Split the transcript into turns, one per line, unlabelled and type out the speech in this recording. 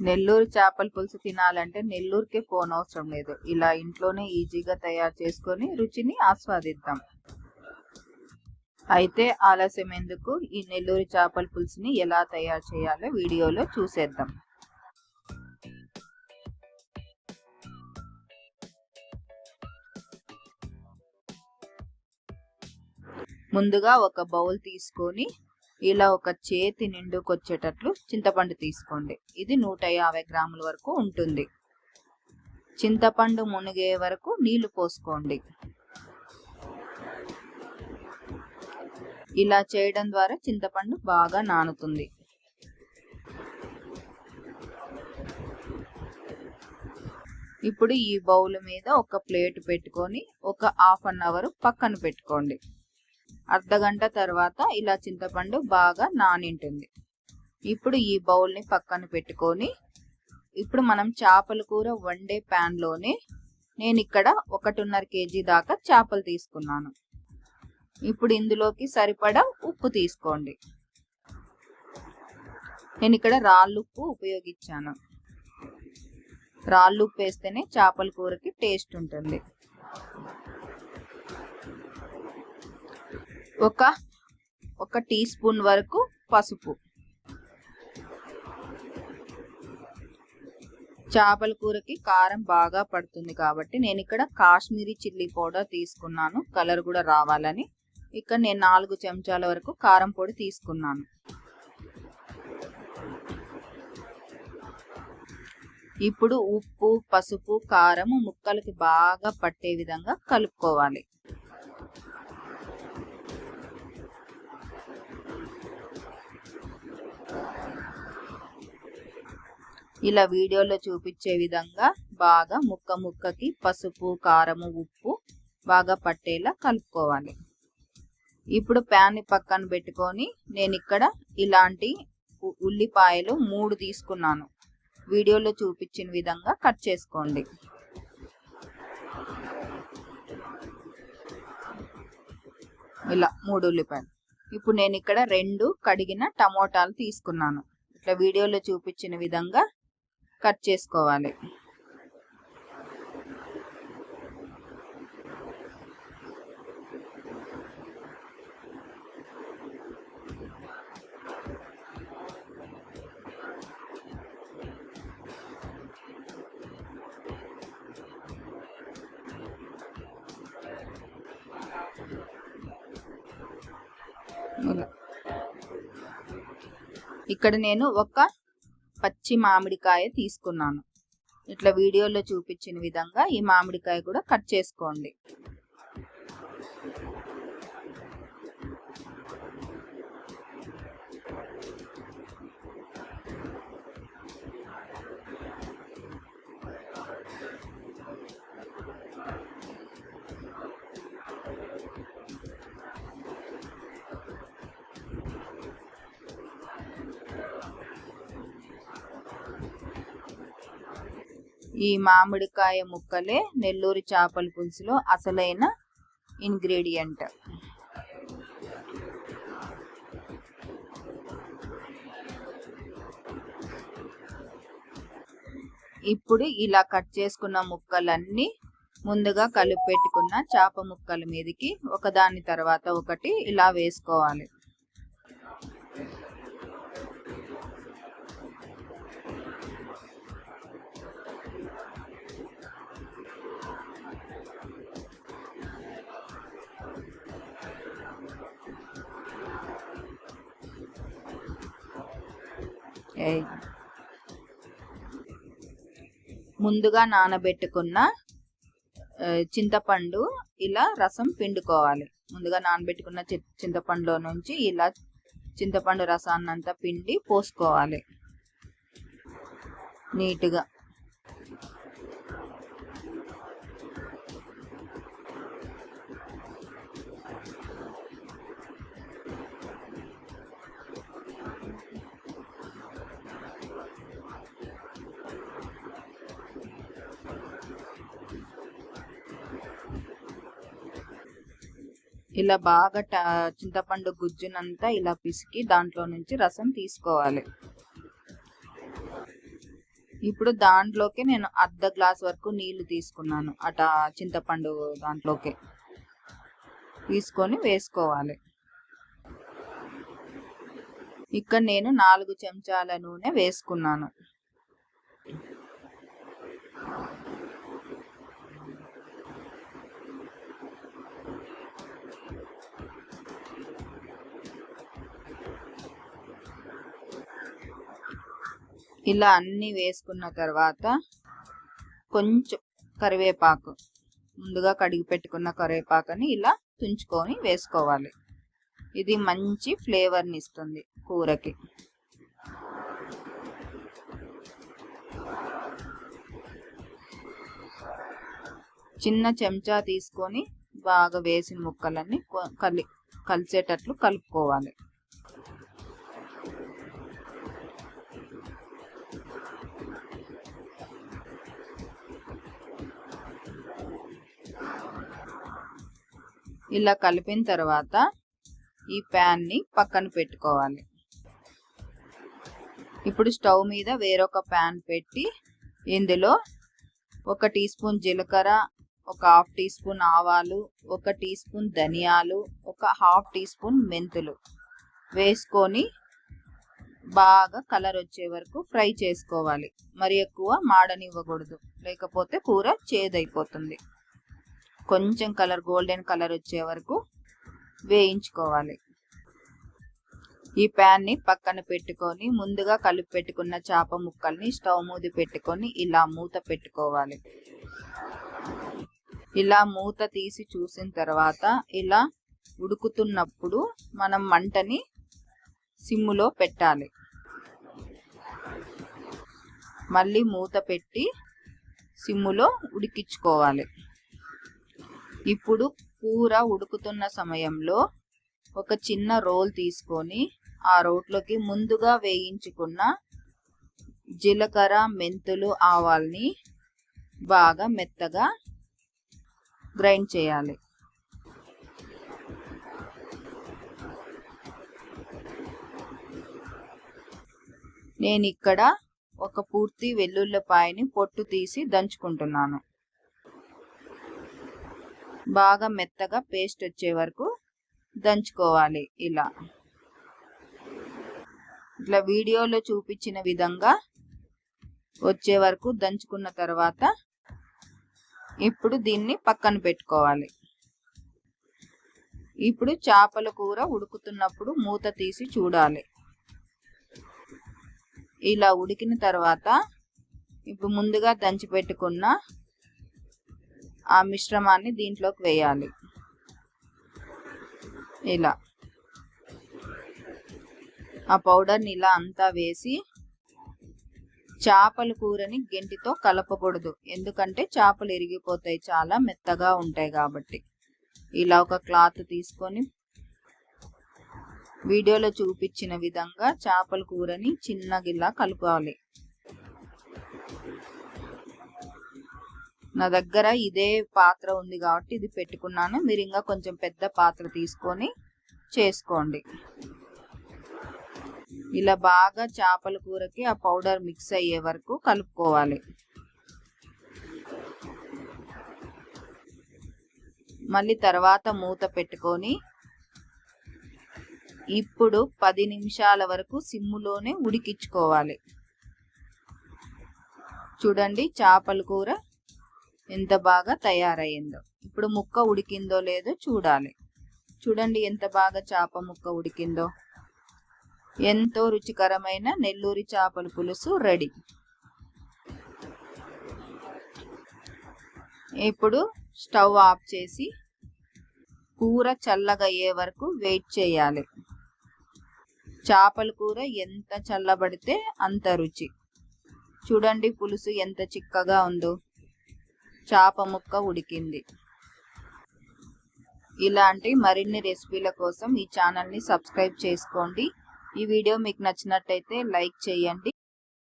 నెల్లూరు చేపల పులుసు తినాలంటే నెల్లూరుకే పోనవసరం లేదు. ఇలా ఇంట్లోనే ఈజీగా తయారు చేసుకొని రుచిని ఆస్వాదిద్దాం. అయితే ఆలస్యం ఎందుకు, ఈ నెల్లూరు చేపల పులుసుని ఎలా తయారు చేయాలో వీడియోలో చూసేద్దాం. ముందుగా ఒక బౌల్ తీసుకొని ఇలా ఒక చేతి నిండుకొచ్చేటట్లు చింతపండు తీసుకోండి. ఇది 150 గ్రాముల వరకు ఉంటుంది. చింతపండు మునిగే వరకు నీళ్లు పోసుకోండి. ఇలా చేయడం ద్వారా చింతపండు బాగా నానుతుంది. ఇప్పుడు ఈ బౌల్ మీద ఒక ప్లేట్ పెట్టుకొని ఒక హాఫ్ అన్ అవర్ పక్కన పెట్టుకోండి. అర్ధగంట తర్వాత ఇలా చింతపండు బాగా నానింటుంది. ఇప్పుడు ఈ బౌల్ని పక్కన పెట్టుకొని ఇప్పుడు మనం చేపల కూర వండే ప్యాన్లోనే నేను ఇక్కడ 1.5 kg దాకా చేపలు తీసుకున్నాను. ఇప్పుడు ఇందులోకి సరిపడా ఉప్పు తీసుకోండి. నేను ఇక్కడ రాళ్ళుప్పు ఉపయోగించాను. రాళ్ళుప్పు వేస్తేనే చేపల కూరకి టేస్ట్ ఉంటుంది. ఒక టీ స్పూన్ వరకు పసుపు. చేపల కూరకి కారం బాగా పడుతుంది కాబట్టి నేను ఇక్కడ కాశ్మీరీ చిల్లీ పౌడర్ తీసుకున్నాను, కలర్ కూడా రావాలని. ఇక్కడ నేను 4 చెంచాల వరకు కారం పొడి తీసుకున్నాను. ఇప్పుడు ఉప్పు, పసుపు, కారం ముక్కలకి బాగా పట్టే విధంగా కలుపుకోవాలి. ఇలా వీడియోలో చూపించే విధంగా బాగా ముక్కకి పసుపు, కారము, ఉప్పు బాగా పట్టేలా కలుపుకోవాలి. ఇప్పుడు ప్యాన్ ని పక్కన పెట్టుకొని నేను ఇక్కడ ఇలాంటి ఉల్లిపాయలు 3 తీసుకున్నాను. వీడియోలో చూపించిన విధంగా కట్ చేసుకోండి. ఇలా 3 ఉల్లిపాయలు. ఇప్పుడు నేను ఇక్కడ 2 కడిగిన టమోటాలు తీసుకున్నాను. ఇట్లా వీడియోలో చూపించిన విధంగా కట్ చేసుకోవాలి. ఇక్కడ నేను ఒక పచ్చి మామిడికాయ తీసుకున్నాను. ఇట్లా వీడియోలో చూపించిన విధంగా ఈ మామిడికాయ కూడా కట్ చేసుకోండి. ఈ మామిడికాయ ముక్కలే నెల్లూరు చేపల పులుసులో అసలైన ఇంగ్రీడియంట్. ఇప్పుడు ఇలా కట్ చేసుకున్న ముక్కలన్నీ ముందుగా కలిపి పెట్టుకున్న చేప ముక్కల మీదకి ఒకదాని తర్వాత ఒకటి ఇలా వేసుకోవాలి. ముందుగా నానబెట్టుకున్న చింతపండు ఇలా రసం పిండుకోవాలి. ముందుగా నానబెట్టుకున్న చింతపండులో నుంచి ఇలా చింతపండు రసాన్నంతా పిండి పోసుకోవాలి నీట్గా. ఇలా బాగా చింతపండు గుజ్జునంతా ఇలా పిసికి దాంట్లో నుంచి రసం తీసుకోవాలి. ఇప్పుడు దాంట్లోకి నేను అర్ధ గ్లాస్ వరకు నీళ్లు తీసుకున్నాను. చింతపండు దాంట్లోకి తీసుకొని వేసుకోవాలి. ఇక్కడ నేను 4 చెంచాల నూనె వేసుకున్నాను. ఇలా అన్ని వేసుకున్న తర్వాత కొంచెం కరివేపాకు, ముందుగా కడిగి పెట్టుకున్న కరివేపాకుని ఇలా తుంచుకొని వేసుకోవాలి. ఇది మంచి ఫ్లేవర్ని ఇస్తుంది కూరకి. చిన్న చెంచా తీసుకొని బాగా వేసిన ముక్కలన్నీ కలిసేటట్లు కలుపుకోవాలి. ఇలా కలిపిన తర్వాత ఈ ప్యాన్ని పక్కన పెట్టుకోవాలి. ఇప్పుడు స్టవ్ మీద వేరొక ప్యాన్ పెట్టి ఇందులో 1 టీ స్పూన్ జీలకర్ర, 1/2 టీ స్పూన్ ఆవాలు, 1 టీ స్పూన్ ధనియాలు, 1/2 టీ స్పూన్ మెంతులు వేసుకొని బాగా కలర్ వచ్చే వరకు ఫ్రై చేసుకోవాలి. మరి ఎక్కువ మాడనివ్వకూడదు, లేకపోతే కూర చేదైపోతుంది. కొంచెం గోల్డెన్ కలర్ వచ్చే వరకు వేయించుకోవాలి. ఈ ప్యాన్ ని పక్కన పెట్టుకొని ముందుగా కలిపి పెట్టుకున్న చేప ముక్కల్ని స్టవ్ మూత పెట్టుకొని ఇలా మూత పెట్టుకోవాలి. ఇలా మూత తీసి చూసిన తర్వాత ఇలా ఉడుకుతున్నప్పుడు మనం మంటని సిమ్ములో పెట్టాలి. మళ్ళీ మూత పెట్టి సిమ్ములో ఉడికించుకోవాలి. ఇప్పుడు కూర ఉడుకుతున్న సమయంలో ఒక చిన్న రోల్ తీసుకొని ఆ రోట్లోకి ముందుగా వేయించుకున్న జీలకర్ర, మెంతులు, ఆవాల్ని బాగా మెత్తగా గ్రైండ్ చేయాలి. నేను ఇక్కడ ఒక పూర్తి వెల్లుల్లిపాయని పొట్టు తీసి దంచుకుంటున్నాను. బాగా మెత్తగా పేస్ట్ వచ్చే వరకు దంచుకోవాలి. ఇట్లా వీడియోలో చూపించిన విధంగా వచ్చే వరకు దంచుకున్న తర్వాత ఇప్పుడు దీన్ని పక్కన పెట్టుకోవాలి. ఇప్పుడు చేపల కూర ఉడుకుతున్నప్పుడు మూత తీసి చూడాలి. ఇలా ఉడికిన తర్వాత ఇప్పుడు ముందుగా దంచి పెట్టుకున్న ఆ మిశ్రమాన్ని దీంట్లోకి వేయాలి. ఇలా ఆ పౌడర్ని ఇలా అంతా వేసి చేపల కూరని గెంటితో కలపకూడదు, ఎందుకంటే చేపలు ఇరిగిపోతాయి, చాలా మెత్తగా ఉంటాయి కాబట్టి. ఇలా ఒక క్లాత్ తీసుకొని వీడియోలో చూపించిన విధంగా చేపల కూరని చిన్నగా ఇలా కలపాలి. నా దగ్గర ఇదే పాత్ర ఉంది కాబట్టి ఇది పెట్టుకున్నాను. మీరు ఇంకా కొంచెం పెద్ద పాత్ర తీసుకొని చేసుకోండి. ఇలా బాగా చేపల కూరకి ఆ పౌడర్ మిక్స్ అయ్యే వరకు కలుపుకోవాలి. మళ్ళీ తర్వాత మూత పెట్టుకొని ఇప్పుడు 10 నిమిషాల వరకు సిమ్ములోనే ఉడికించుకోవాలి. చూడండి చేపల కూర ఎంత బాగా తయారయ్యిందో. ఇప్పుడు ముక్క ఉడికిందో లేదో చూడాలి. చూడండి ఎంత బాగా చేప ముక్క ఉడికిందో. ఎంతో రుచికరమైన నెల్లూరి చేపల పులుసు రెడీ. ఇప్పుడు స్టవ్ ఆఫ్ చేసి కూర చల్లగా అయ్యే వరకు వెయిట్ చేయాలి. చేపల కూర ఎంత చల్లబడితే అంత రుచి. చూడండి పులుసు ఎంత చిక్కగా ఉందో, చేప ముక్క ఉడికింది. ఇలాంటి మరిన్ని రెసిపీల కోసం ఈ ఛానల్ని సబ్స్క్రైబ్ చేసుకోండి. ఈ వీడియో మీకు నచ్చినట్టయితే లైక్ చేయండి.